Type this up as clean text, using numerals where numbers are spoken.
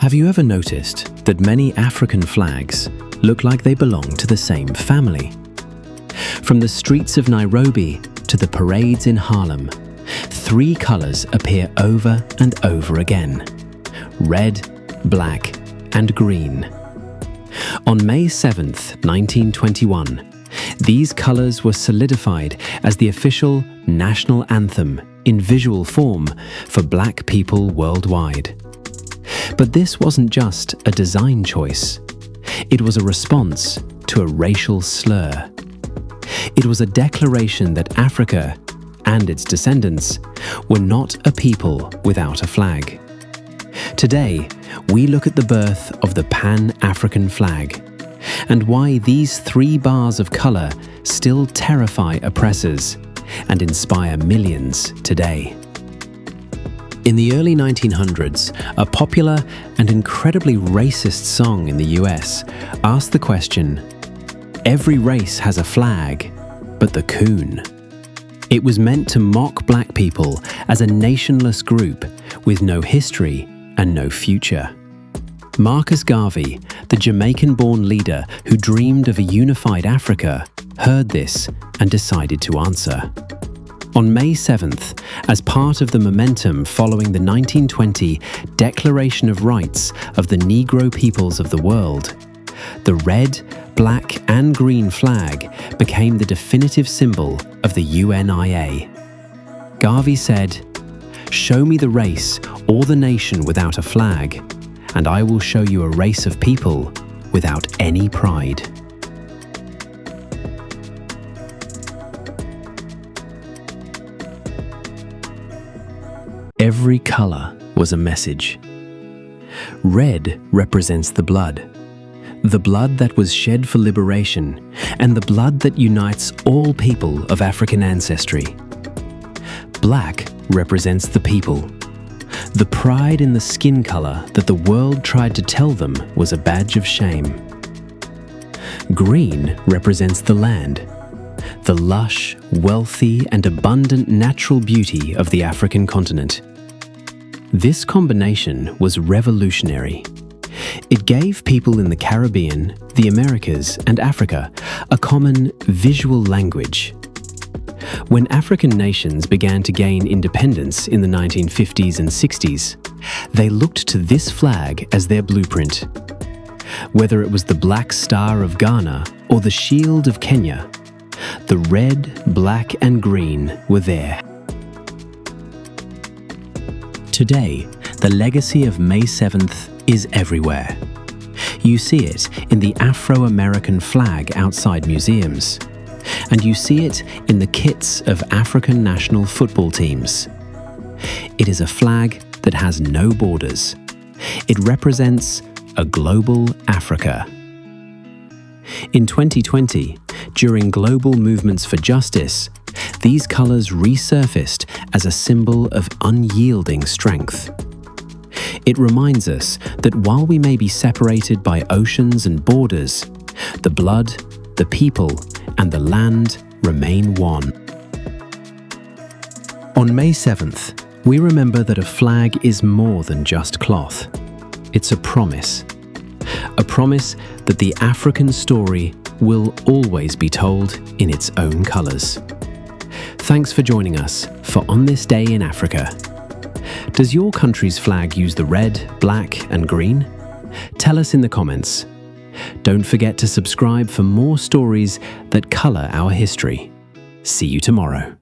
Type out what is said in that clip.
Have you ever noticed that many African flags look like they belong to the same family? From the streets of Nairobi to the parades in Harlem, three colors appear over and over again: red, black, and green. On May 7th, 1921, these colors were solidified as the official national anthem in visual form for Black people worldwide. But this wasn't just a design choice. It was a response to a racial slur. It was a declaration that Africa and its descendants were not a people without a flag. Today, we look at the birth of the Pan-African flag and why these three bars of color still terrify oppressors and inspire millions today. In the early 1900s, a popular and incredibly racist song in the US asked the question, "Every race has a flag, but the coon." It was meant to mock Black people as a nationless group with no history and no future. Marcus Garvey, the Jamaican-born leader who dreamed of a unified Africa, heard this and decided to answer. On May 7th, as part of the momentum following the 1920 Declaration of Rights of the Negro peoples of the world, the red, black, and green flag became the definitive symbol of the UNIA. Garvey said, "Show me the race or the nation without a flag, and I will show you a race of people without any pride." Every color was a message. Red represents the blood that was shed for liberation, and the blood that unites all people of African ancestry. Black represents the people, the pride in the skin color that the world tried to tell them was a badge of shame. Green represents the land, the lush, wealthy, and abundant natural beauty of the African continent. This combination was revolutionary. It gave people in the Caribbean, the Americas, and Africa a common visual language. When African nations began to gain independence in the 1950s and 60s, they looked to this flag as their blueprint. Whether it was the Black Star of Ghana or the Shield of Kenya, the red, black, and green were there. Today, the legacy of May 7th is everywhere. You see it in the Afro-American flag outside museums, and you see it in the kits of African national football teams. It is a flag that has no borders. It represents a global Africa. In 2020, during global movements for justice, these colors resurfaced as a symbol of unyielding strength. It reminds us that while we may be separated by oceans and borders, the blood, the people, and the land remain one. On May 7th, we remember that a flag is more than just cloth. It's a promise. A promise that the African story will always be told in its own colors. Thanks for joining us for On This Day in Africa. Does your country's flag use the red, black, and green? Tell us in the comments. Don't forget to subscribe for more stories that color our history. See you tomorrow.